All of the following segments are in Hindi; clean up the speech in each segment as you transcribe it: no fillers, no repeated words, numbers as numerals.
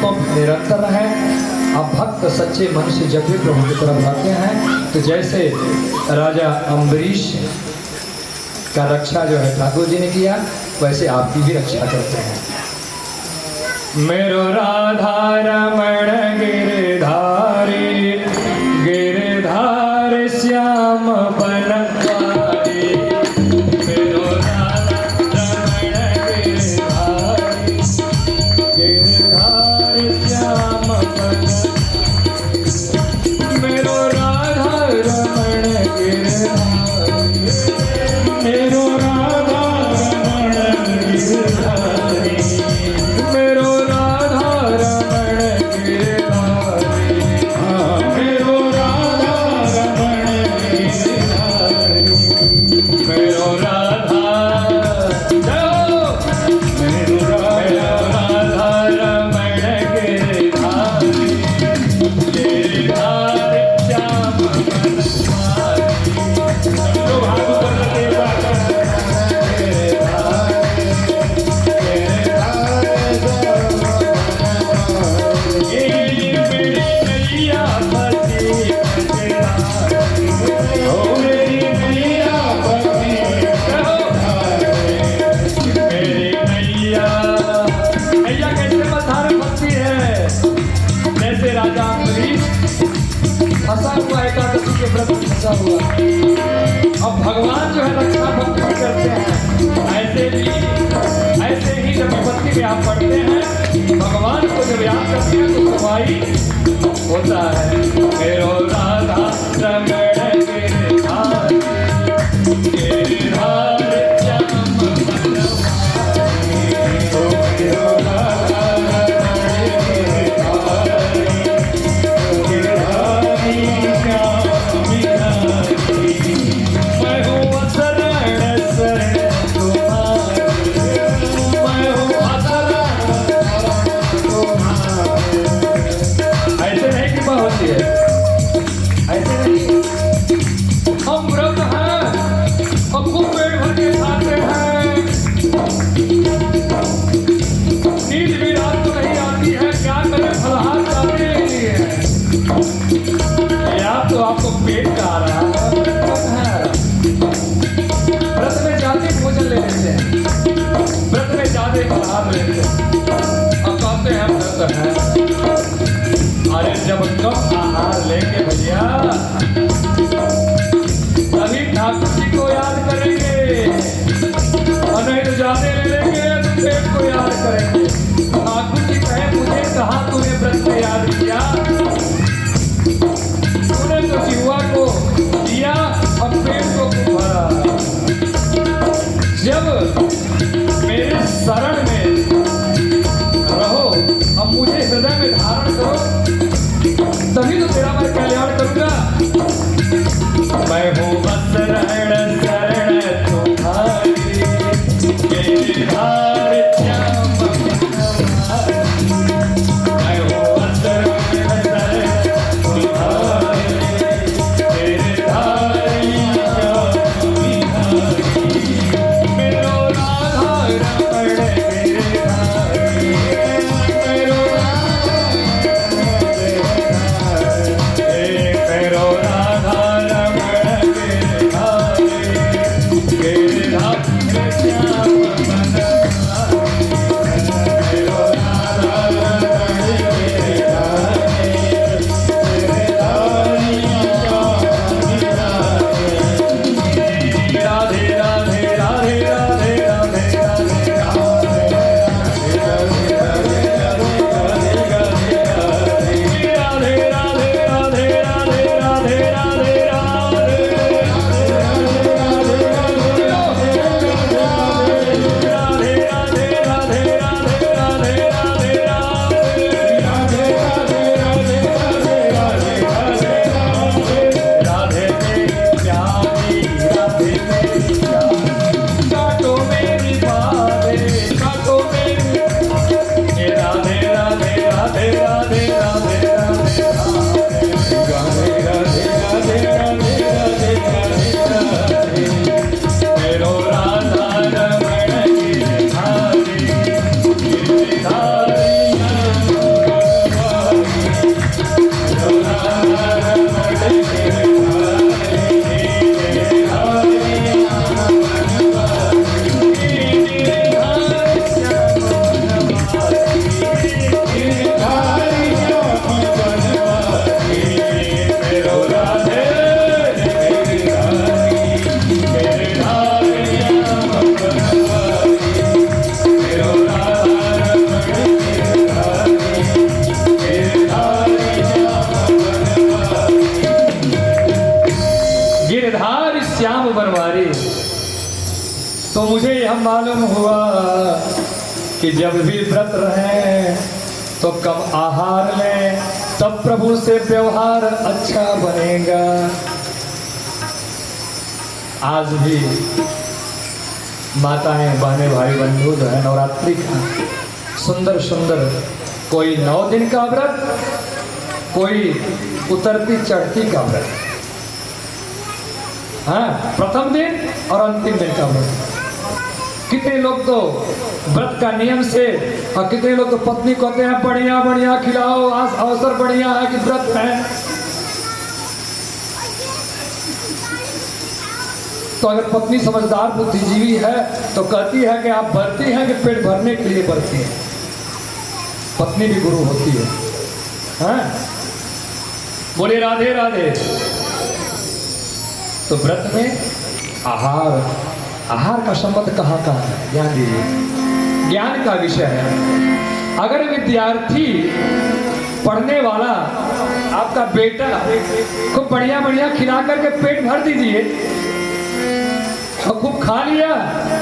महात्मा निरंतर है। आप भक्त सच्चे मन से जब भी प्रभु की तरफ आते हैं तो जैसे राजा अम्बरीश का रक्षा जो है ठाकुर जी ने किया, वैसे आपकी भी रक्षा करते हैं। मेरो राधा रमण गिरधारी, गिरधार श्याम बनवारी। मेरो राधा रमण गिरधारी, गिरधार श्याम बनवारी। मेरो राधा रमण गिरधारी, मेरो राधा रमण गिरधारी, मेरो राधा रमण गिरधारी, मेरो राधा रमण गिरधारी, मेरो राधा मेरो राधा रमण गिरधारी, गिरधार श्याम बनवारी। राजा अम्बरीश फंसा हुआ एकादशी के व्रत में फंसा हुआ। अब भगवान जो है रक्षा भक्ति करते हैं, ऐसे ही जब विपत्ति में आप पढ़ते हैं, भगवान को जब याद करते हैं तो सफाई होता है। मेरो राधा रमण गिरधारी, गिरधार श्याम बनवारी। मेरो राधा आपको पेट का आ रहा है, व्रत में ज्यादा भोजन ले लेते हैं, व्रत में ज्यादा आहार लेते हैं। अब कहते हैं व्रत है, अरे जब कम आहार लेंगे भैया तभी ठाकुर जी को याद करेंगे, और नहीं तो ज्यादा ले लेंगे तो पेट को याद करेंगे। ठाकुर जी कहे मुझे कहा तूने व्रत में याद किया, तो जीवा को दिया और पेट को भरा। जब मेरे शरण में रहो, अब मुझे मुझे यह मालूम हुआ कि जब भी व्रत रहे तो कम आहार लें, तब प्रभु से व्यवहार अच्छा बनेगा। आज भी माताएं बहनें भाई बंधु जो है नवरात्रि का सुंदर सुंदर, कोई 9 दिन का व्रत, कोई उतरती चढ़ती का व्रत, हाँ, प्रथम दिन और अंतिम दिन का व्रत। कितने लोग तो व्रत का नियम से, और कितने लोग तो पत्नी कहते हैं बढ़िया बढ़िया खिलाओ, आज अवसर बढ़िया है कि व्रत है। तो अगर पत्नी समझदार बुद्धिजीवी है तो कहती है कि आप बरती हैं कि पेट भरने के लिए बरती हैं। पत्नी भी गुरु होती है, हाँ? बोले राधे राधे। तो व्रत में आहार का संबंध कहाँ कहाँ है, ध्यान दीजिए, ज्ञान का विषय है। अगर विद्यार्थी पढ़ने वाला आपका बेटा खूब बढ़िया बढ़िया खिला करके पेट भर दीजिए और खूब खा लिया,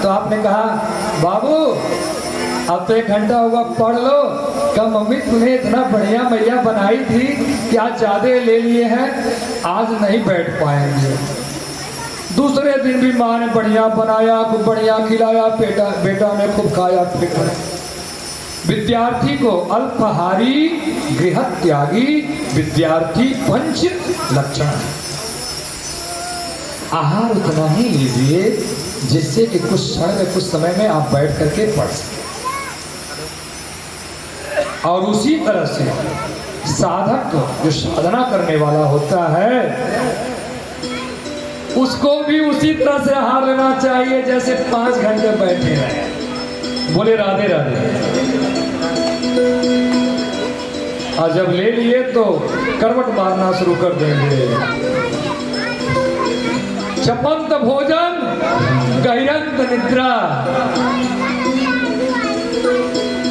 तो आपने कहा बाबू अब तो 1 घंटा होगा, पढ़ लो। क्या मम्मी तुम्हें इतना बढ़िया मैया बनाई थी, क्या ज्यादा ले लिए हैं, आज नहीं बैठ पाएंगे। दूसरे दिन भी माँ ने बढ़िया बनाया, खूब बढ़िया खिलाया, बेटा ने खूब खाया फिर। विद्यार्थी को अल्पाहारी गृह त्यागी विद्यार्थी 5 लक्षण। आहार उतना ही लीजिए जिससे कि कुछ क्षण में, कुछ समय में आप बैठ करके पढ़ सकें। और उसी तरह से साधक जो साधना करने वाला होता है उसको भी उसी तरह से आहार लेना चाहिए जैसे 5 घंटे बैठे रहे। बोले राधे राधे। और जब ले लिए तो करवट मारना शुरू कर देंगे। चपंत भोजन गहिरंत निद्रा,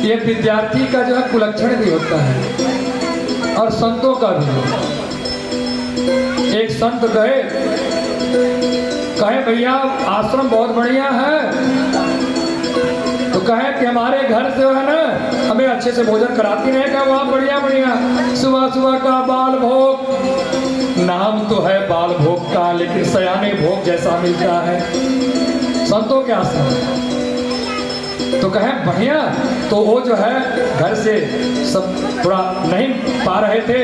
ये विद्यार्थी का जो है कुलक्षण भी होता है और संतों का भी। एक संत गए, कहे भैया आश्रम बहुत बढ़िया है, तो कहे कि हमारे घर से है ना हमें अच्छे से भोजन कराती नहीं, क्या वहाँ बढ़िया बढ़िया सुबह सुबह का बाल भोग, नाम तो है बाल भोग का लेकिन सयाने भोग जैसा मिलता है संतों के आश्रम। तो कहे बढ़िया, तो वो जो है घर से सब थोड़ा नहीं पा रहे थे,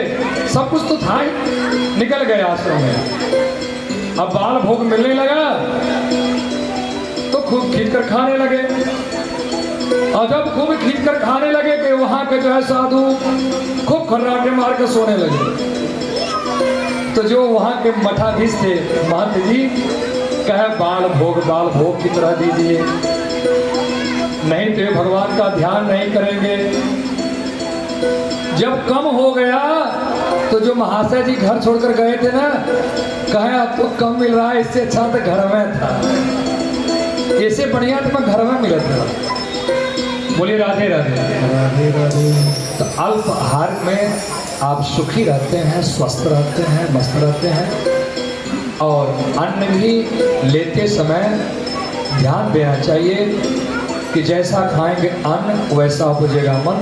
सब कुछ तो था ही, निकल गए आश्रम में। अब बाल भोग मिलने लगा तो खूब खींच कर खाने लगे, और जब खूब खींच कर खाने लगे कि वहां के जो है साधु खूब खर्राटे मार कर सोने लगे। तो जो वहां के मठाधीश थे महंत जी कहे बाल भोग की तरह दीजिए, नहीं तो भगवान का ध्यान नहीं करेंगे। जब कम हो गया तो जो महाशय जी घर छोड़कर गए थे ना, कहे अब तो कम मिल रहा है, इससे अच्छा तो घर में था, इससे बढ़िया तो मैं घर में मिला था। बोलिए राधे राधे राधे राधे। तो अल्प आहार में आप सुखी रहते हैं, स्वस्थ रहते हैं, मस्त रहते हैं। और अन्न भी लेते समय ध्यान देना चाहिए कि जैसा खाएंगे अन्न वैसा उपजेगा मन।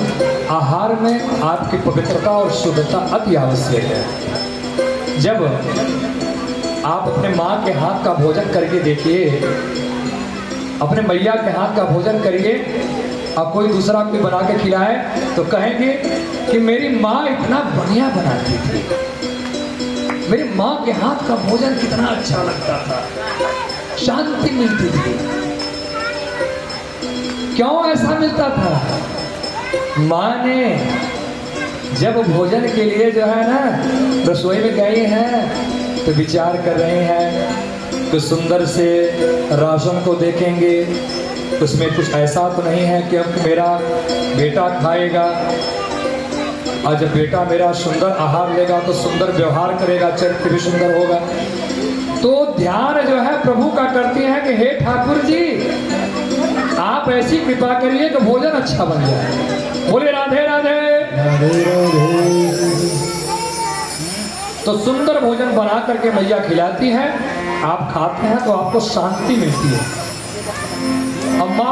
आहार में आपकी पवित्रता और शुद्धता अति आवश्यक है। जब आप अपने माँ के हाथ का भोजन करके देखिए, अपने मैया के हाथ का भोजन करिए, और कोई दूसरा कोई बना के खिलाए तो कहेंगे कि मेरी माँ इतना बढ़िया बनाती थी, मेरी माँ के हाथ का भोजन कितना अच्छा लगता था, शांति मिलती थी। क्यों ऐसा मिलता था? माँ ने जब भोजन के लिए जो है ना रसोई में गई हैं तो विचार कर रहे हैं कि सुंदर से राशन को देखेंगे, उसमें कुछ ऐसा तो नहीं है कि अब मेरा बेटा खाएगा, और जब बेटा मेरा सुंदर आहार लेगा तो सुंदर व्यवहार करेगा, चरित्र भी सुंदर होगा। तो ध्यान जो है प्रभु का करती हैं कि हे ठाकुर जी आप ऐसी कृपा करिए कि भोजन अच्छा बन जाए। बोले राधे राधे राधे राधे। तो सुंदर भोजन बना करके मैया खिलाती है, आप खाते हैं तो आपको शांति मिलती है।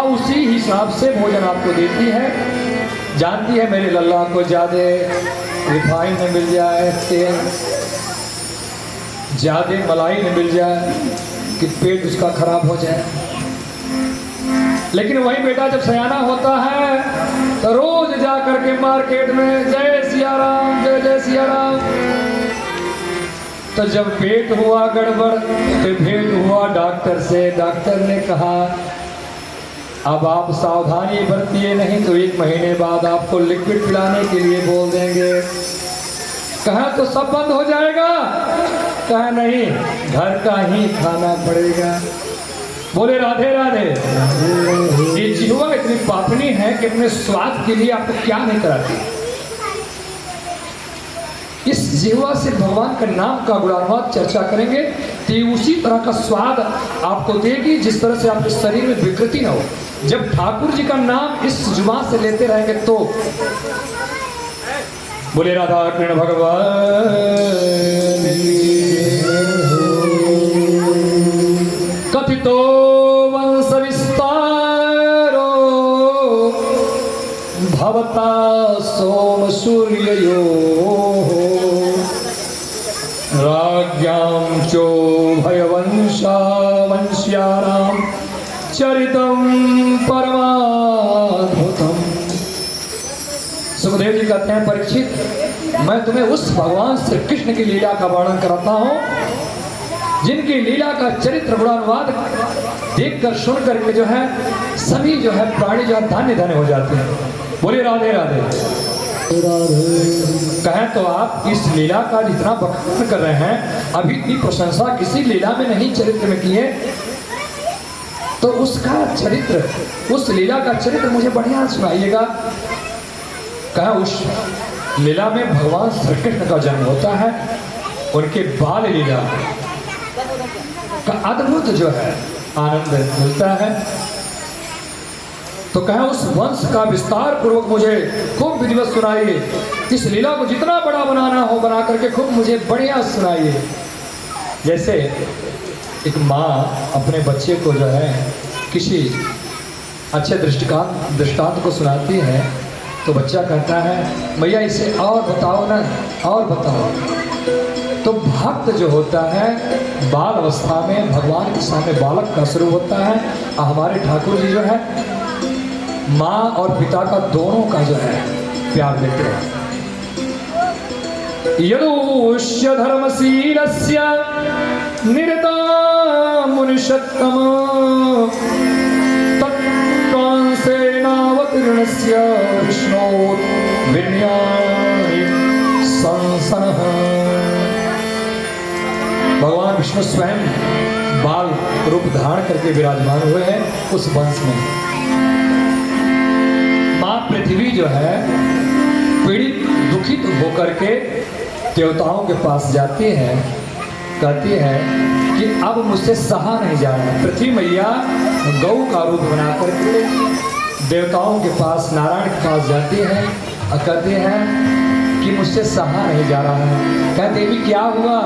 उसी हिसाब से भोजन आपको देती है। जानती है मेरे लल्ला को ज्यादा रिफाइन में मिल जाए, तेल ज्यादा मलाई में मिल जाए कि पेट उसका खराब हो जाए। लेकिन वही बेटा जब सयाना होता है तो रोज जा करके मार्केट में जय सिया राम, जय जय सिया राम। तो जब पेट हुआ गड़बड़ तो भेंट हुआ डॉक्टर से। डॉक्टर ने कहा अब आप सावधानी बरतिए, नहीं तो 1 महीने बाद आपको लिक्विड पिलाने के लिए बोल देंगे। कहा तो सब बंद हो जाएगा? कहा नहीं, घर का ही खाना पड़ेगा। बोले राधे राधे। ये जिह्वा इतनी पापनी है कि अपने स्वाद के लिए आपको क्या नहीं कराती। इस जिह्वा से भगवान का नाम का गुणानुवाद चर्चा करेंगे तो ये उसी तरह का स्वाद आपको देगी जिस तरह से आपके शरीर में विकृति ना हो। जब ठाकुर जी का नाम इस जुबान से लेते रहेंगे तो बोले राधा कृष्ण भगवान। कथितो वंश विस्तारो भवता सोम सूर्ययो राज्ञां चो भयवंशा वंश्यानां चरितं परमाद्भुतम्। सुखदेव जी कहते हैं परीक्षित, मैं तुम्हें उस भगवान श्री कृष्ण की लीला का वर्णन कराता हूँ जिनकी लीला का चरित्र गुणानुवाद देखकर सुन करके जो है सभी जो है प्राणी जो है धन्य धन्य हो जाते हैं। बोले राधे राधे। कहें तो आप इस लीला का जितना बखान कर रहे हैं, अभी इतनी प्रशंसा किसी लीला में नहीं चरित्र में किए, तो उसका चरित्र, उस लीला का चरित्र मुझे बढ़िया सुनाइएगा। कहा उस लीला में भगवान श्री कृष्ण का जन्म होता है, उनके बाल लीला का अद्भुत जो है आनंद मिलता है। तो कहें उस वंश का विस्तार पूर्वक मुझे खूब विधिवत सुनाइए। इस लीला को जितना बड़ा बनाना हो बना करके खूब मुझे बढ़िया सुनाइए। जैसे एक माँ अपने बच्चे को जो है किसी अच्छे दृष्टांत को सुनाती है तो बच्चा कहता है भैया इसे और बताओ ना, और बताओ। तो भक्त जो होता है बाल अवस्था में भगवान के सामने बालक का स्वरूप होता है। और हमारे ठाकुर जी जो है माँ और पिता का दोनों का जो है प्यार देते हैं। यदुष्य धर्मशीलस्य निरता मुनिषत्तम तत्त्वांसेनावतीर्णस्य विष्णोः विनयानि संसनः। भगवान विष्णु स्वयं बाल रूप धारण करके विराजमान हुए हैं उस वंश में। माँ पृथ्वी जो है पीड़ित दुखित होकर के देवताओं के पास जाती है, कहती है कि अब मुझसे सहा नहीं जा रहा। पृथ्वी मैया गौ का रूप बना करके देवताओं के पास, नारायण के पास जाती है और कहती है कि मुझसे सहा नहीं जा रहा है। कह देवी क्या हुआ?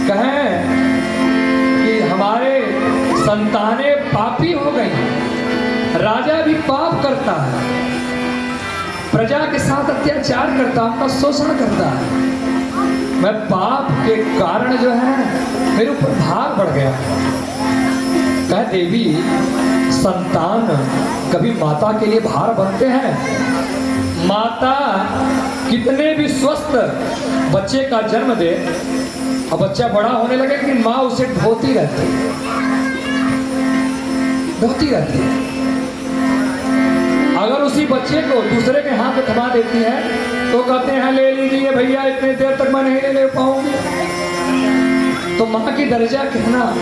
कहें कि हमारे संतानें पापी हो गई। राजा भी पाप करता है, प्रजा के साथ अत्याचार करता है, उनका शोषण करता है। मैं पाप के कारण जो है मेरे ऊपर भार बढ़ गया। कह देवी संतान कभी माता के लिए भार बनते हैं? माता कितने भी स्वस्थ बच्चे का जन्म दे और बच्चा बड़ा होने लगे कि माँ उसे ढोती रहती है, ढोती रहती है। अगर उसी बच्चे को दूसरे के हाथ में थमा देती है तो कहते हैं ले लीजिए भैया, इतने देर तक मैं नहीं ले पाऊंगी। तो माँ की दर्जा कितना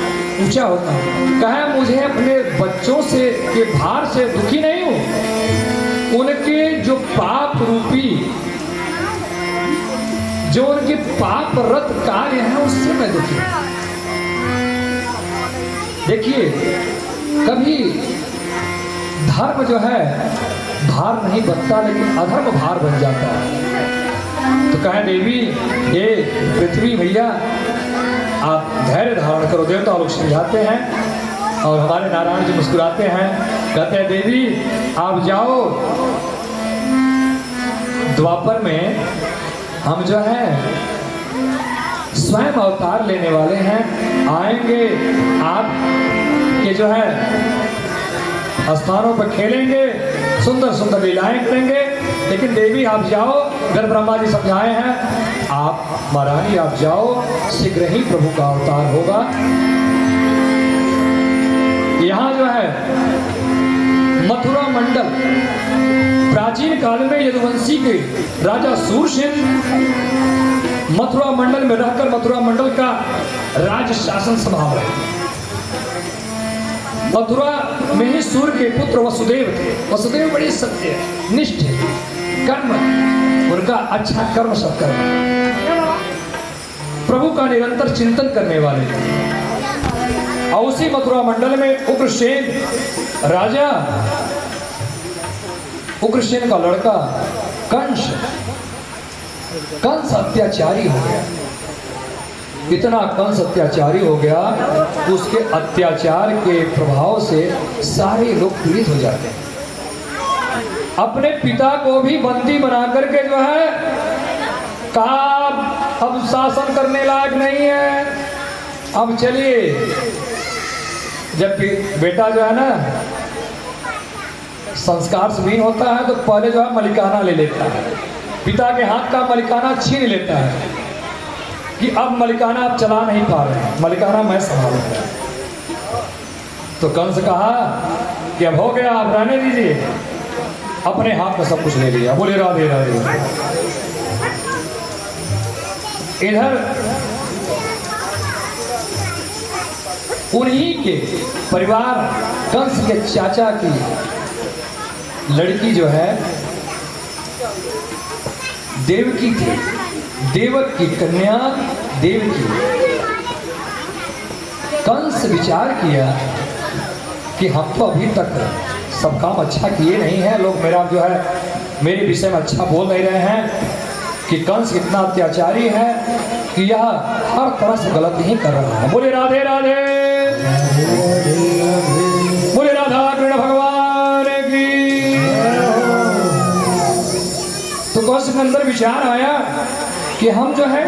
ऊंचा होता है। कहे मुझे अपने बच्चों से के भार से दुखी नहीं हूं, उनके जो पाप रूपी, जो उनके पाप रत कार्य है उससे मैं दुखी हूं। देखिए कभी धर्म जो है भार नहीं बनता, लेकिन अधर्म भार बन जाता है। तो कहे देवी ये पृथ्वी भैया आप धैर्य धारण करो। देवता लोग समझाते हैं और हमारे नारायण जी मुस्कुराते हैं, कहते हैं देवी आप जाओ, द्वापर में हम जो है स्वयं अवतार लेने वाले हैं, आएंगे आप के जो है स्थानों पर खेलेंगे, सुंदर सुंदर लीलाएं करेंगे। लेकिन देवी आप जाओ, अगर ब्रह्मा जी समझाए हैं, आप महारानी आप जाओ, शीघ्र ही प्रभु का अवतार होगा। यहाँ जो है मथुरा मंडल, प्राचीन काल में यदुवंशी के राजा सूरसेन मथुरा मंडल में रहकर मथुरा मंडल का राज शासन संभाल रहे। मथुरा में ही सूर्य के पुत्र वसुदेव थे। वसुदेव बड़े सत्य निष्ठ कर्म, उनका अच्छा कर्म सत्कर्म, प्रभु का निरंतर चिंतन करने वाले थे। और उसी मथुरा मंडल में उग्रसेन राजा, उग्रसेन का लड़का कंस अत्याचारी हो गया। इतना कंस अत्याचारी हो गया, उसके अत्याचार के प्रभाव से सारे लोग पीड़ित हो जाते हैं। अपने पिता को भी बंदी बना करके जो है कहा अब शासन करने लायक नहीं है, अब चलिए। जब बेटा जो है ना संस्कार से होता है तो पहले जो है मलिकाना ले लेता है, पिता के हाथ का मलिकाना छीन लेता है कि अब मलिकाना आप चला नहीं पा रहे हैं, मलिकाना मैं संभालूंगा। तो कंस कहा कि अब हो गया, आप रहने दीजिए। अपने हाथ में सब कुछ ले लिया। बोले राधे राधे। इधर उन्हीं के परिवार कंस के चाचा की लड़की जो है देवकी थी, देवक की कन्या देवकी। कंस विचार किया कि हम तो अभी तक सब काम अच्छा किए नहीं है, लोग मेरा जो है मेरे विषय में अच्छा बोल नहीं रहे हैं कि कंस इतना अत्याचारी है कि यह हर तरह से गलत ही कर रहा है। बोले राधे राधे, बोले राधा कृष्ण भगवान की। तो कंस के अंदर विचार आया कि हम जो है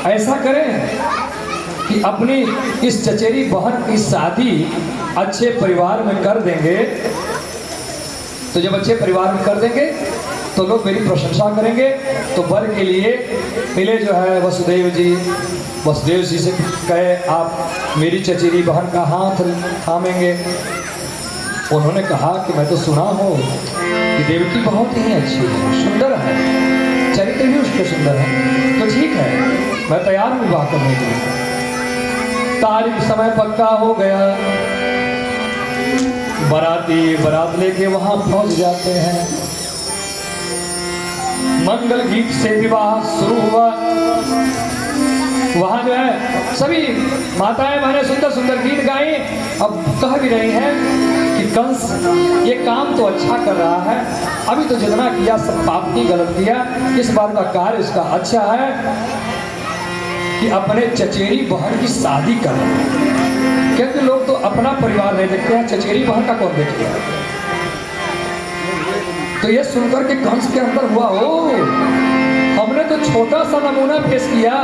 ऐसा करें कि अपनी इस चचेरी बहन की शादी अच्छे परिवार में कर देंगे। तो जब अच्छे परिवार में कर देंगे तो लोग मेरी प्रशंसा करेंगे। तो वर के लिए मिले जो है वसुदेव जी से कहे आप मेरी चचेरी बहन का हाथ थामेंगे। उन्होंने कहा कि मैं तो सुना हूँ कि देवकी बहुत ही अच्छी है, सुंदर है, चरित्र भी उसके सुंदर है, तो ठीक है मैं तैयार हूँ विवाह करने के लिए। तारीख समय पक्का हो गया, बारात लेके वहां पहुंच जाते हैं। मंगल गीत से विवाह शुरू हुआ। वहां जो है सभी माताएं बहनें सुंदर सुंदर गीत गाई। अब कह भी रही हैं कि कंस ये काम तो अच्छा कर रहा है, अभी तो जितना किया सब पाप की गलत किया, इस बार का कार्य उसका अच्छा है कि अपने चचेरी बहन की शादी कर रहा है। क्योंकि लोग तो अपना परिवार नहीं देखते हैं, चचेरी बहन का कौन देखते हैं। तो ये सुनकर के कंस के अंदर हुआ, ओ हमने तो छोटा सा नमूना पेश किया,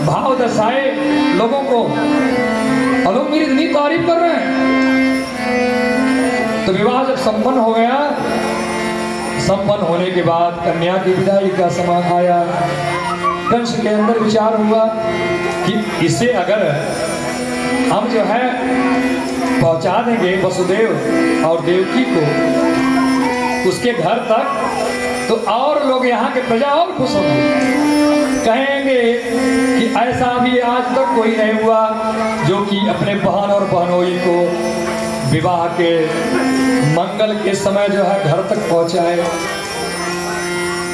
भाव दर्शाए लोगों को, और लोग मेरी इतनी तारीफ कर रहे हैं। तो विवाह जब संपन्न हो गया, संपन्न होने के बाद कन्या की विदाई का समय आया। कंस के अंदर विचार हुआ कि इसे अगर हम जो है पहुंचा देंगे वसुदेव और देवकी को उसके घर तक, तो और लोग यहाँ के प्रजा और खुश होंगे, कहेंगे कि ऐसा भी आज तक कोई नहीं हुआ जो कि अपने बहन और बहनोई को विवाह के मंगल के समय जो है घर तक पहुंचाए।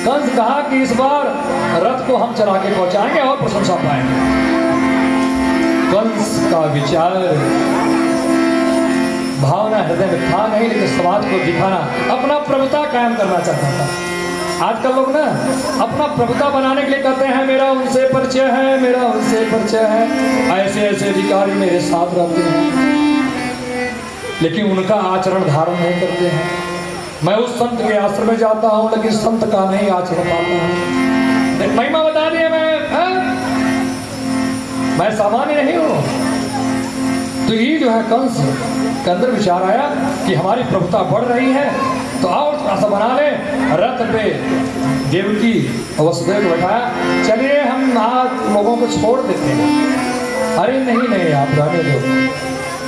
कंस कहा कि इस बार रथ को हम चला के पहुंचाएंगे और प्रशंसा पाएंगे। कंस का विचार भावना हृदय में था नहीं, लेकिन समाज को दिखाना, अपना प्रभुता कायम करना चाहता था। आजकल लोग ना अपना प्रभुता बनाने के लिए कहते हैं मेरा उनसे परिचय है, मेरा उनसे परिचय है, ऐसे ऐसे अधिकारी मेरे साथ रहते हैं। लेकिन उनका आचरण धारण नहीं करते हैं। मैं उस संत के आश्रम में जाता हूँ लेकिन संत का नहीं आचरण पाता हूँ। महिमा बता दिया मैं सामान्य नहीं हूँ। तो ये जो है कंस के अंदर विचार आया कि हमारी प्रभुता बढ़ रही है, तो आओ थोड़ा सा बना ले। रथ पे देवकी वसुदेव को बैठाया, चलिए हम आज लोगों को छोड़ देते हैं। अरे नहीं नहीं, आप रहने दो,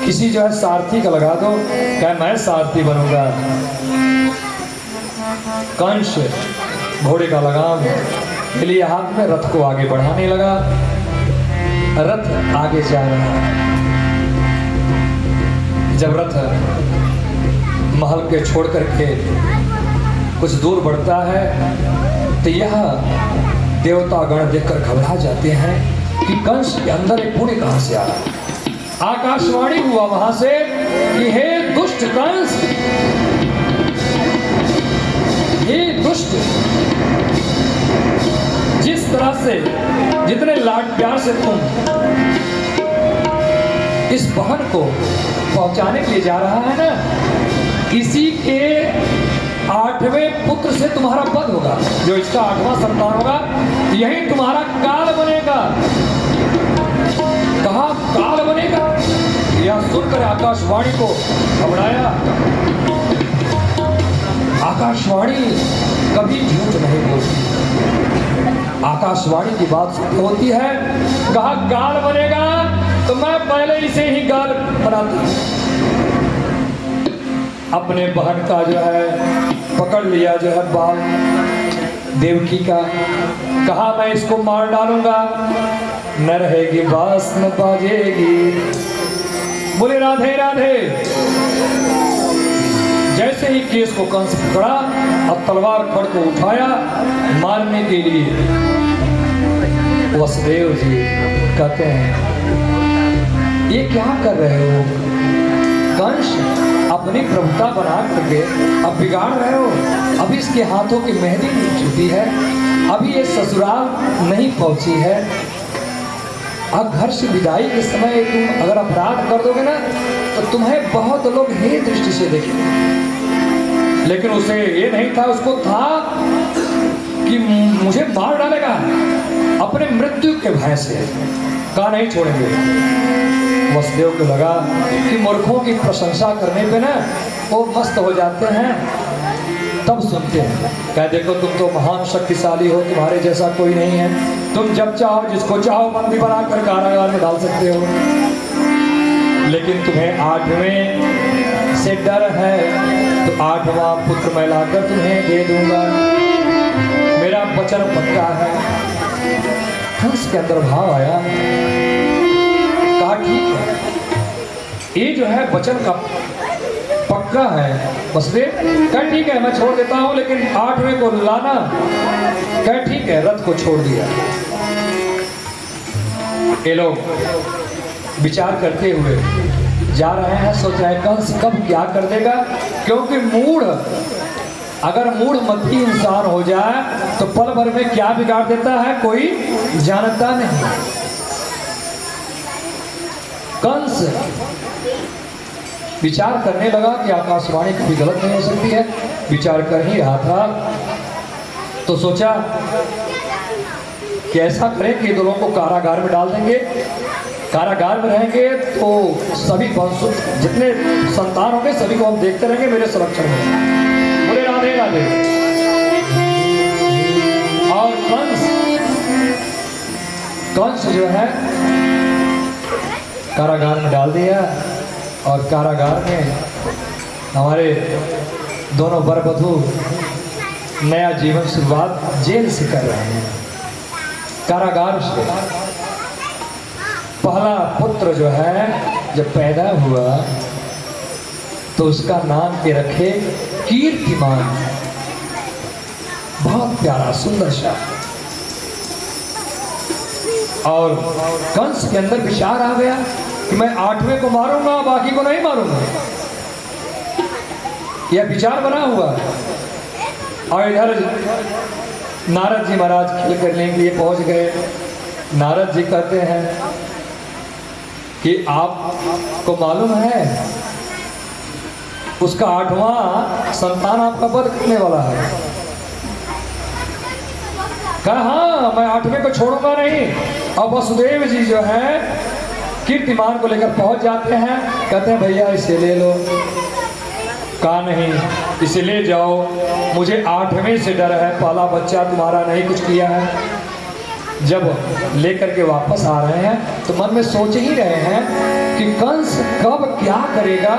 किसी जो है सारथी का लगा दो। क्या मैं सारथी बनूंगा? कंस घोड़े का लगाम के लिए हाथ में रथ को आगे बढ़ाने लगा। रथ आगे जा रहा है। जब रथ महल के छोड़ करके कुछ दूर बढ़ता है तो यह देवतागण देखकर घबरा जाते हैं कि कंस के अंदर एक पुण्य कहां से आ रहा है। आकाशवाणी हुआ वहां से कि हे दुष्ट कंस, हे दुष्ट, जिस तरह से जितने लाड प्यार से तुम इस बहन को पहुंचाने के लिए जा रहा है ना, इसी के 8वें पुत्र से तुम्हारा पद होगा। जो इसका 8वां संतान होगा, यही तुम्हारा काल बनेगा। कहा काल बनेगा? यह सुनकर आकाशवाणी को घबराया। आकाशवाणी कभी झूठ नहीं बोलती। आकाशवाणी की बात सत्य होती है। कहा गाल बनेगा तो मैं पहले इसे ही गाल बनाती। अपने बहन का जो है पकड़ लिया, जो है बाल देवकी का। कहा मैं इसको मार डालूंगा, न रहेगी बास न बाजेगी। बोले राधे राधे। जैसे ही केस को कंस पकड़ा, अब तलवार फड़ को उठाया मारने के लिए। वसुदेव जी कहते हैं ये क्या कर रहे हो? कंस अपनी प्रभुता बना करके अब बिगाड़ रहे हो। अभी इसके हाथों की मेहंदी नहीं छूटी है, अभी ये ससुराल नहीं पहुंची है। अब घर से विदाई के समय तुम अगर अपराध कर दोगे ना तो तुम्हें बहुत लोग हे दृष्टि से देखेंगे। लेकिन उसे ये नहीं था, उसको था कि मुझे मार डालेगा। अपने मृत्यु के भय से कहा नहीं छोड़ेंगे। वसुदेव को लगा कि मूर्खों की प्रशंसा करने पे ना वो मस्त हो जाते हैं। तब सुनते हैं, क्या देखो तुम तो महान शक्तिशाली हो, तुम्हारे जैसा कोई नहीं है। तुम जब चाहो जिसको चाहो बंदी बनाकर कारागार में डाल सकते हो, लेकिन तुम्हें 8वें से डर है तो 8वां पुत्र मैं लाकर तुम्हें दे दूंगा। मेरा वचन पक्का है। कंस के अंदर भाव आया। कहा ठीक है, ये जो है वचन का पक्का है। वसुदेव कहा ठीक है मैं छोड़ देता हूं, लेकिन 8वें को लाना। कहा ठीक है, रथ को छोड़ दिया। ये लोग विचार करते हुए जा रहे हैं, सोच रहे हैं कंस कब क्या कर देगा। क्योंकि मूढ़, अगर मूढ़ मती इंसान हो जाए तो पल भर में क्या बिगाड़ देता है कोई जानता नहीं। कंस विचार करने लगा कि आकाशवाणी कभी गलत नहीं हो सकती है। विचार कर ही रहा था तो सोचा कि ऐसा करें कि दोनों को कारागार में डाल देंगे। कारागार में रहेंगे तो सभी जितने संतान होंगे सभी को हम देखते रहेंगे मेरे संरक्षण में। बोले राधे राधे। और कंस जो है कारागार में डाल दिया। और कारागार में हमारे दोनों वर वधू नया जीवन शुरुआत जेल से कर रहे हैं। कारागार से पहला पुत्र जो है जब पैदा हुआ तो उसका नाम के रखे कीर्तिमान। बहुत प्यारा सुंदर सा। और कंस के अंदर विचार आ गया कि मैं 8वें को मारूंगा, बाकी को नहीं मारूंगा। यह विचार बना हुआ है। और इधर नारद जी महाराज खेल करने के लिए पहुंच गए। नारद जी कहते हैं कि आपको मालूम है उसका 8वां संतान आपका वध करने वाला है। कहा हाँ मैं 8वें को छोड़ूंगा नहीं। और वसुदेव जी जो है कीर्तिमान को लेकर पहुंच जाते हैं, कहते हैं भैया इसे ले लो। कहा नहीं इसे ले जाओ, मुझे 8वें से डर है, पहला बच्चा तुम्हारा नहीं कुछ किया है। जब लेकर के वापस आ रहे हैं तो मन में सोच ही रहे हैं कि कंस कब क्या करेगा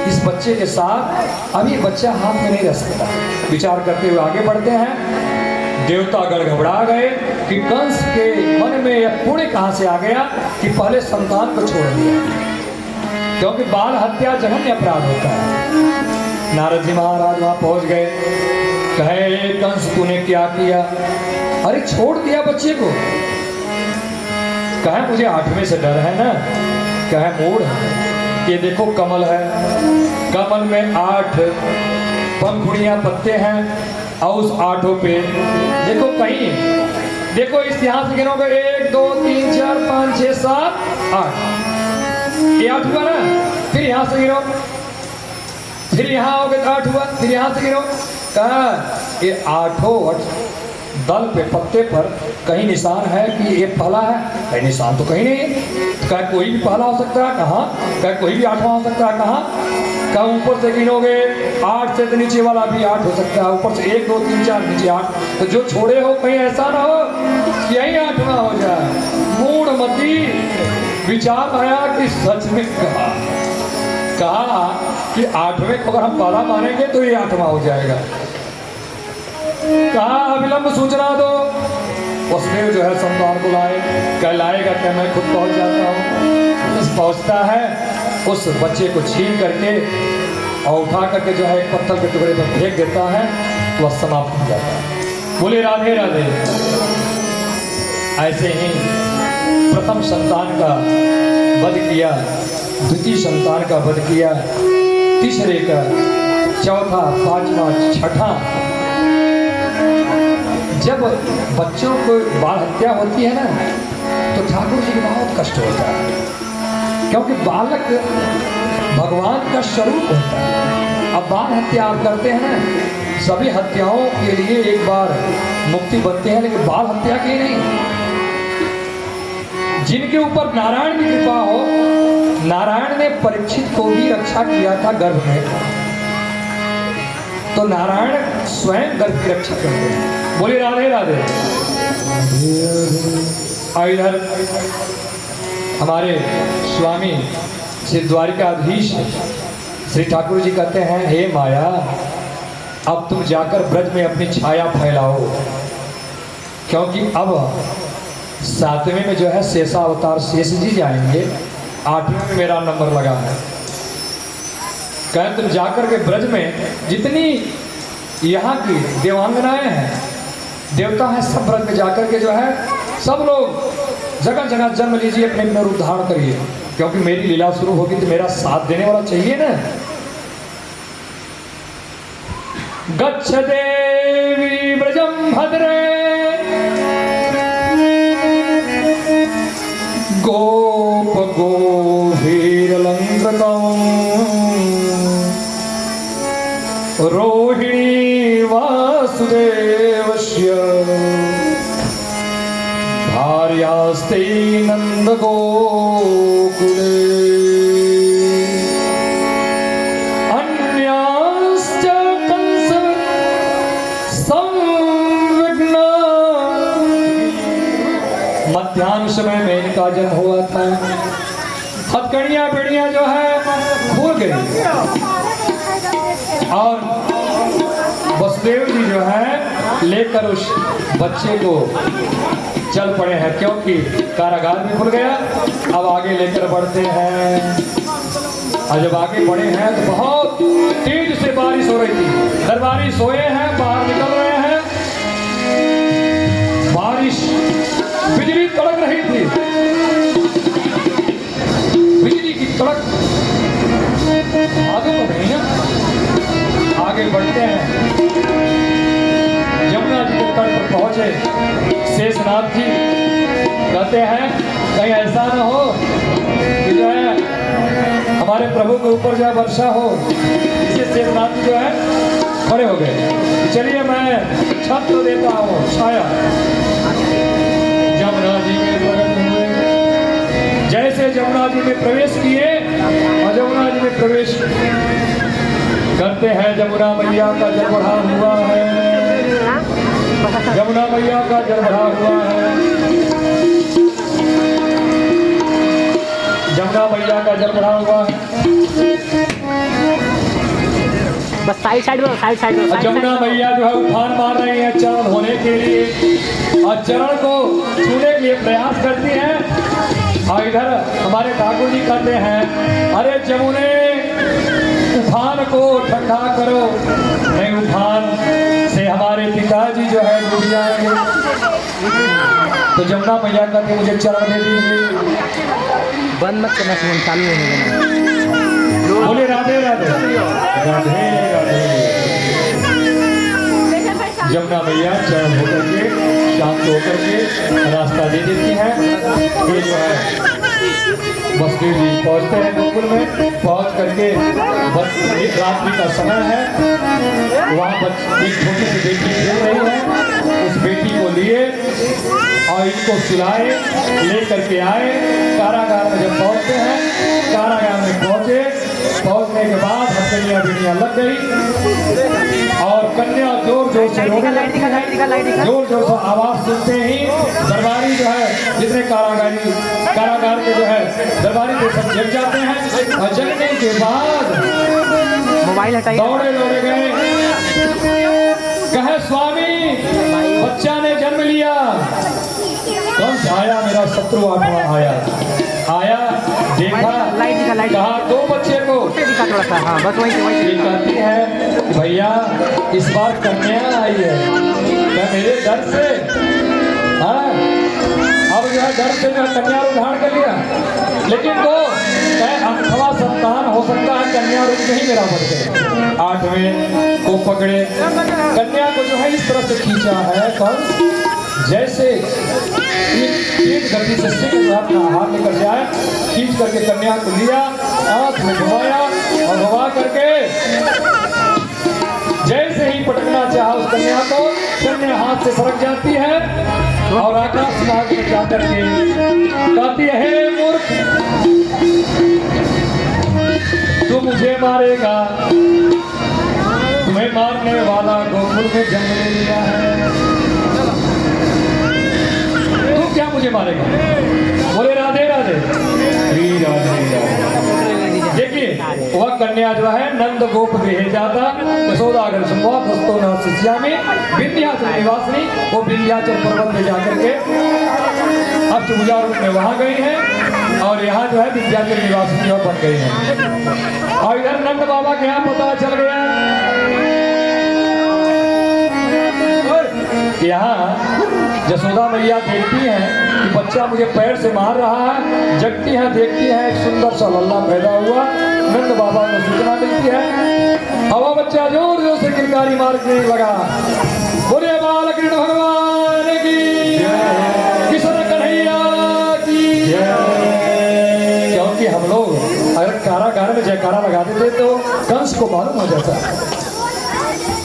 इस बच्चे के साथ, अभी बच्चा हाथ में नहीं रह सकता। विचार करते हुए आगे बढ़ते हैं। देवतागण घबरा गए कि कंस के मन में यह पुण्य कहाँ से आ गया कि पहले संतान को छोड़ दिया, क्योंकि बाल हत्या जघन्य अपराध होता है। नारद जी महाराज वहां पहुंच गए, कहे कंस तूने क्या किया? अरे छोड़ दिया बच्चे को। कहे मुझे 8वें से डर है ना। कहे मूढ़ ये देखो कमल है, कमल में 8 पंखुड़ियां पत्ते हैं और उस 8 पे देखो कहीं, देखो इस यहाँ से गिनोगे 1 2 3 4 5 6 7 8, ये 8 हुआ ना। फिर यहाँ से गिनो, फिर यहाँ आओगे तो 8 हुआ, फिर यहाँ से गिनो। कहा ये 8 दल पे पत्ते पर कहीं निशान है कि ये पहला है? कहीं निशान तो कहीं नहीं है। क्या कोई भी पहला हो सकता है? कहाँ? क्या कोई भी 8वां हो सकता है? कहाँ? क्या ऊपर से गिनोगे 8 से तो नीचे वाला भी 8 हो सकता है, ऊपर से 1 2 3 4 नीचे 8। तो जो छोड़े हो कहीं ऐसा ना हो कि यही 8वां हो जाए। मूढ़मती विचार आया कि सच में कहा कि 8वें को अगर हम पहला मानेंगे तो ये 8वां हो जाएगा। कहा अविलंब सूचना दो। वसुदेव जो है संतान को लाए, कह लाएगा क्या? मैं खुद पहुंच जाता हूँ। पहुंचता है, उस बच्चे को छीन करके और उठा करके जो है एक पत्थर के टुकड़े पर फेंक देता है, तो वह समाप्त हो जाता है। बोले राधे राधे। ऐसे ही प्रथम संतान का वध किया, द्वितीय संतान का वध किया, तीसरे का, चौथा, पांचवा, छठा। जब बच्चों को बाल हत्या होती है ना तो ठाकुर जी को बहुत कष्ट होता है, क्योंकि बालक भगवान का स्वरूप होता है। अब बाल हत्या आप करते हैं ना, सभी हत्याओं के लिए एक बार मुक्ति बनते हैं, लेकिन बाल हत्या की नहीं। जिनके ऊपर नारायण की कृपा हो, नारायण ने परीक्षित को भी रक्षा किया था गर्भ में, तो नारायण स्वयं गर्भ की रक्षा करते हैं। बोले राधे राधे। इधर हमारे स्वामी श्री द्वारिकाधीश श्री ठाकुर जी कहते हैं, हे माया अब तुम जाकर ब्रज में अपनी छाया फैलाओ, क्योंकि अब 7वें में जो है शेषावतार शेष जी जाएंगे, 8वें में मेरा नंबर लगा है। कहें तुम जाकर के ब्रज में जितनी यहाँ की देवांगनाएं हैं, देवता हैं, सब ब्रज में जाकर के जो है सब लोग जगह जगह जन्म लीजिए, अपने अपने रूप धारण करिए, क्योंकि मेरी लीला शुरू होगी तो मेरा साथ देने वाला चाहिए ना। गच्छ देवी ब्रजम भद्रे गोप गोभीरलंकृतम् रोहिणी वासुदेवस्य भार्यास्ते नंदगोकुले अन्याश्च कंस संविघ्ना। मध्याह्न समय में इनका जन्म हुआ था। हथकड़ियां बेड़ियां जो है भूल गई, और वसुदेव जी जो है लेकर उस बच्चे को चल पड़े हैं, क्योंकि कारागार भी खुल गया। अब आगे लेकर बढ़ते हैं, और जब आगे बढ़े हैं तो बहुत तेज से बारिश हो रही थी। दरबारी सोए हैं, बाहर निकल रहे हैं, बारिश बिजली कड़क रही थी, बिजली की कड़क आगे तो नहीं है। आगे बढ़ते हैं, यमुना जी के तट पर पहुंचे। शेषनाथ जी कहते हैं कहीं ऐसा ना हो कि जो है हमारे प्रभु के ऊपर जो है वर्षा हो। इसी शेषनाथ जो है खड़े हो गए। चलिए मैं छत तो देता हूँ छाया। जमुना जी में प्रकट हुए, जैसे जमुना जी में प्रवेश किए और जमुना जी में प्रवेश करते हैं, जमुना मैया का जल बढ़ा हुआ है, जमुना मैया का जल बढ़ा हुआ है, जमुना मैया का जल बढ़ा हुआ है। बस साइड साइड जमुना मैया जो है उफान मार रही है चरण होने के लिए और चरण को छूने के लिए प्रयास करती हैं। और इधर हमारे ठाकुर जी कहते हैं, अरे जमुने उफान को ठंडा करो, नहीं उफान से हमारे पिताजी जो है डूब जाएंगे। तो जमुना मैया कहते मुझे चरण दे दीजिए। बंद मत करना, फोन चालू होने देना। बोले राधे राधे राधे राधे। जमुना मैया चरण होकर के शांत होकर के रास्ता दे देती है। ये जो है बसदेव जी पहुँचते हैं गोकुल में। पहुँच करके बस एक रात्रि का समय है, वहाँ पर एक छोटी सी बेटी खेल रही है। उस बेटी को लिए और इनको सुलाए, ले करके आए। कारागार में जब पहुँचते हैं, कारागार में पहुँचने के बाद हथकड़ियाँ बिड़ियाँ लग गई और कन्या जोर जोर से रोने लगती है। जोर जोर से आवाज सुनते ही दरबारी जो है, जितने कारागार के जो है दरबारी के सब जग जाते हैं। और जगने के बाद मोबाइल हटाइए, दौड़े गए, कहे स्वामी बच्चा ने जन्म लिया। कौन सा आया? मेरा शत्रु आत्मा आया देखा, कहा दो बच्चे को थोड़ा सा। हाँ बस वही कहती है कि भैया इस बार कन्या आई है। क्या मेरे डर से हाँ अब जो है डर से जो कन्या रूप धारण कर लिया, लेकिन तो अथवा संतान हो सकता है कन्या रूप नहीं मेरा बढ़ गए। 8वें को पकड़े, कन्या को जो है इस तरह से खींचा है कौन, जैसे एक गति से सिंह जो अपना हाथ लेकर जाए, खींच करके कन्या को लिया, आंख में घुमाया और घुमा करके जैसे ही पटकना चाहा उस कन्या को, कन्या हाथ से सरक जाती है और आकाश मार्ग में जाकर के कहती है, हे मूर्ख तू मुझे मारेगा, तुम्हें मारने वाला गोकुल में जन्म ले लिया है, तू क्या मुझे मारेगा? बोले राधे राधे श्री राधे। देखिए वह कन्या जो है नंद गोप गृह जाता यशोदागर संवाद हस्तो न शिष्यामी विंध्याचल निवासिनी, वो विंध्याचल पर्वत में जाकर के अब चुमुजा रूप में वहां गई है और यहाँ जो है विंध्याचल निवासिनी बन गई है। और इधर नंद बाबा के यहाँ पता चल गया, यहाँ यशोदा मैया देखती हैं कि बच्चा मुझे पैर से मार रहा है, जगती है, देखती है एक सुंदर सा लल्ला पैदा हुआ। नंद बाबा को सूचना मिलती है, हवा बच्चा जोर जोर से किलकारी मार के लगा, बोले बालकृष्ण भगवान की किशन कन्हैया की। क्योंकि हम लोग अगर कारागार में जयकारा लगा देते तो कंस को मालूम हो जाता है।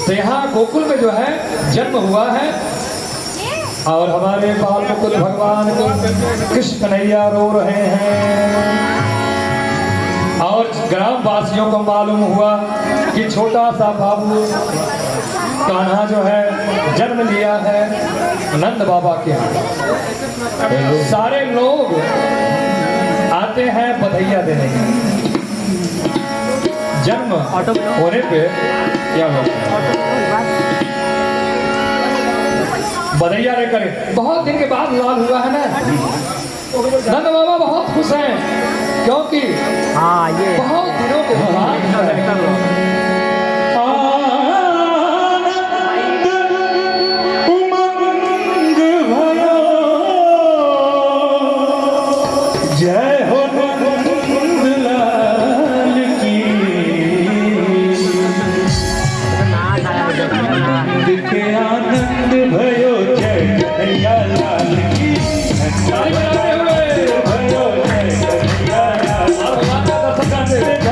तो यहाँ गोकुल में जो है जन्म हुआ है और हमारे बाल मुकुल भगवान को कृष्ण कन्हैया रो रहे हैं और ग्राम वासियों को मालूम हुआ कि छोटा सा बाबू कान्हा जो है जन्म लिया है नंद बाबा के यहाँ। सारे लोग आते हैं बधाइयाँ देने के। जन्म होने पे क्या होता है बधैया रे करे। बहुत दिन के बाद लाल हुआ है ना, नंद बाबा बहुत खुश हैं क्योंकि हाँ ये बहुत दिनों के बाद जय हो नंदलाल की, नंद के आनंद भयो जय कन्हैया लाल की, भयो जय कन्हैया लाल।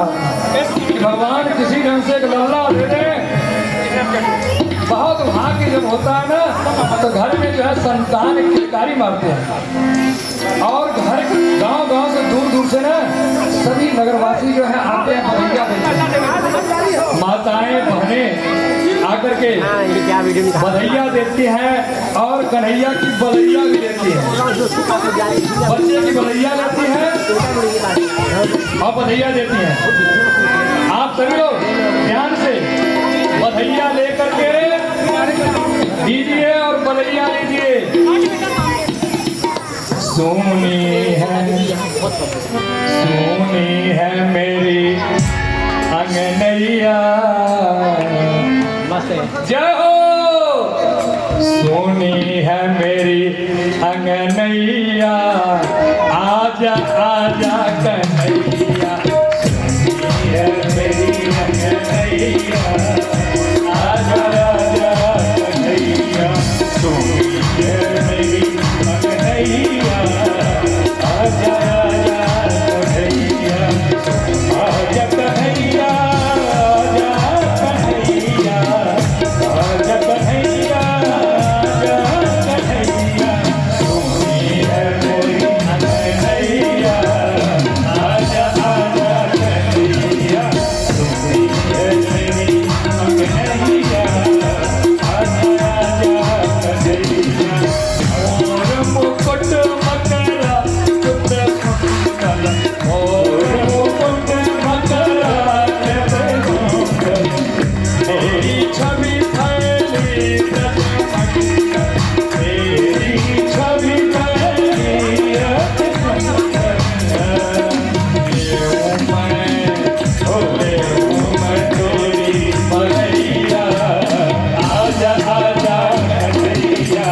कि भगवान किसी ढंग से एक लल्ला दे दे। बहुत भाग्य जब होता है ना तो घर में जो है संतान किलकारी मारते हैं और घर गांव से दूर से ना सभी नगरवासी जो है आते हैं बधैया देते हैं। माताएं बहनें आकर के ये क्या वीडियो निकाल बधैया देती हैं और कन्हैया की बलैया भी देती है। बच्चे की बलैया देती है और बधैया देती हैं। आप सभी लोग ध्यान से बधैया लेकर के दीजिए और बलैया लीजिए। सोनी है मेरी अंगनैया, मस्त है। जय हो। सोनी है मेरी अंगनैया, आजा आजा कन्हैया। सोनी है मेरी अंगनैया, आजा आजा कन्हैया। सोनी है मेरी अंगनैया, आजा आजा कन्हैया। आजा कन्हैया, आजा कन्हैया, आजा कन्हैया, आजा कन्हैया। सोनी है मेरी अंगनैया, आजा आजा कन्हैया। सोनी है मेरी अंगनैया, आजा आजा कन्हैया। और मुकुट मकरा कुट मंगल, और मुकुट मकरा मंगल। मेरी छवि फैली जगमग, मेरी छवि फैली जगमग। मैं तोरी बलैया, आजा आजा कन्हैया।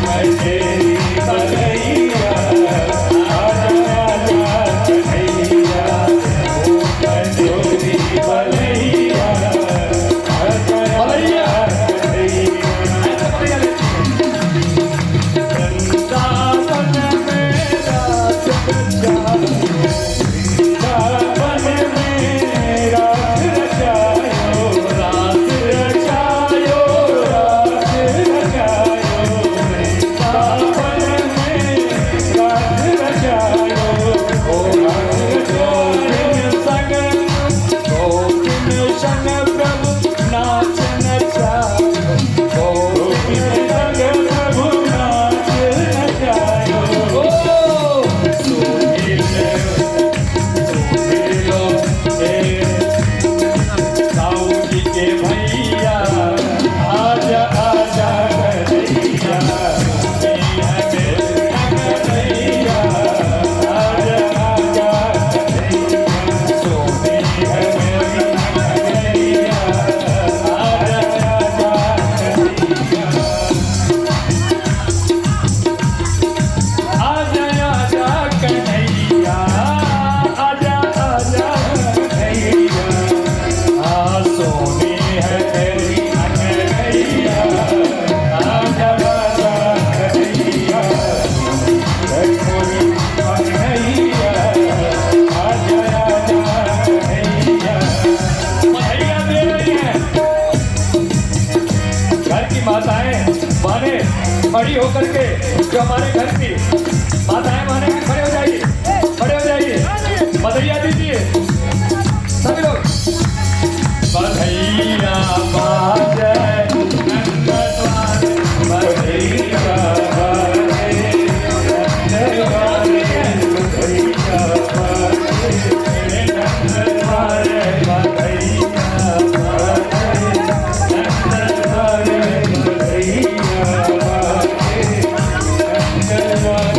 मैं तेरी बलैया, आजा आजा कन्हैया। मैं तोरी बलैया, आजा बलैया कन्हैया। वृंदावन मेरा जग जाओ, वृंदावन मेरा रचायो, रास रचायो, रास रचायो। वृंदावन में रास रचायो, ओ रास गोविंद संग प्रभु नाच नचायो। गोविंद संग प्रभु नाच नचायो। साऊ जी के भैया, आजा आजा कन्हैया। सोनी है मेरी अंगनैया, आजा आजा कन्हैया। सोनी है मेरी अंगनैया, आजा आजा कन्हैया। आजा आजा कन्हैया, आजा आजा कन्हैया। सोनी है मेरी अंगनैया, आजा आजा कन्हैया। मेरी अंगनैया, आजा आजा कन्हैया। बधैया दे रही हैं घर की माताएं बहनें बड़ी होकर के, जो हमारे घर की माताएं बहनें खड़े हो जाइए, खड़े हो जाइए, बधैया दीजिए सभी लोग। बधैया बाजे नंदद्वार, बधैया बाजे नंदद्वार, बधैया बाजे नंदद्वार, बधैया बाजे नंदद्वार, बधैया बाजे नंदद्वार।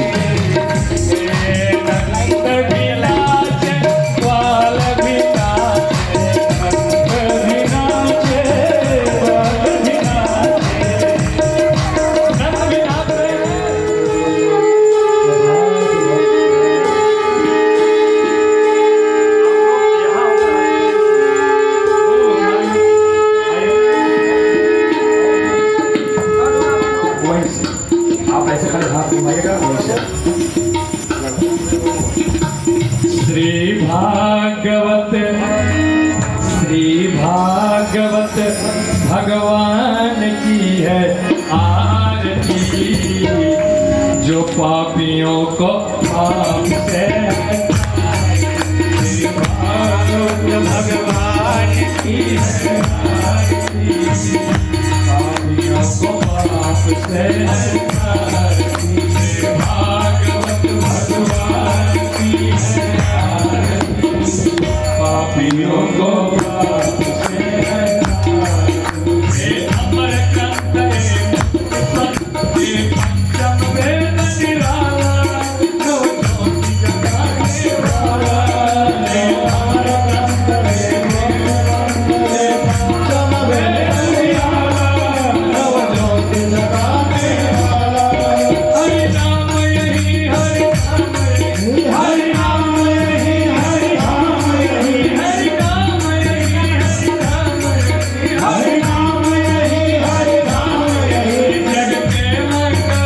नंद विलास ग्वाल भी नाचे, नंद भी नाचे, ग्वाल भी नाचे। नंद भी नाच रहे हैं। आप ऐसे खड़े हाथ घुमाइएगा। श्री भागवत भगवान की है आरती, जो पापियों को पाप से श्री भागवत भगवान की है आरती, पापियों को पाप से आरती, श्री भागवत भगवान की है आरती, पापियों को पाप से हे अमर ग्रंथ हे पंचम वेद निराला, नव ज्योति जगाने वाला, हे अमर ग्रंथ हे पंचम वेद निराला, नव ज्योति जगाने वाला, हरि नाम यही हरि नाम यही हरि नाम यही हरि नाम यही हरि नाम यही हरि नाम यही हरि नाम यही हरि नाम यही, जग के मंगल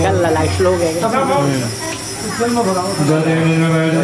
कल लाइट स्लो हो गया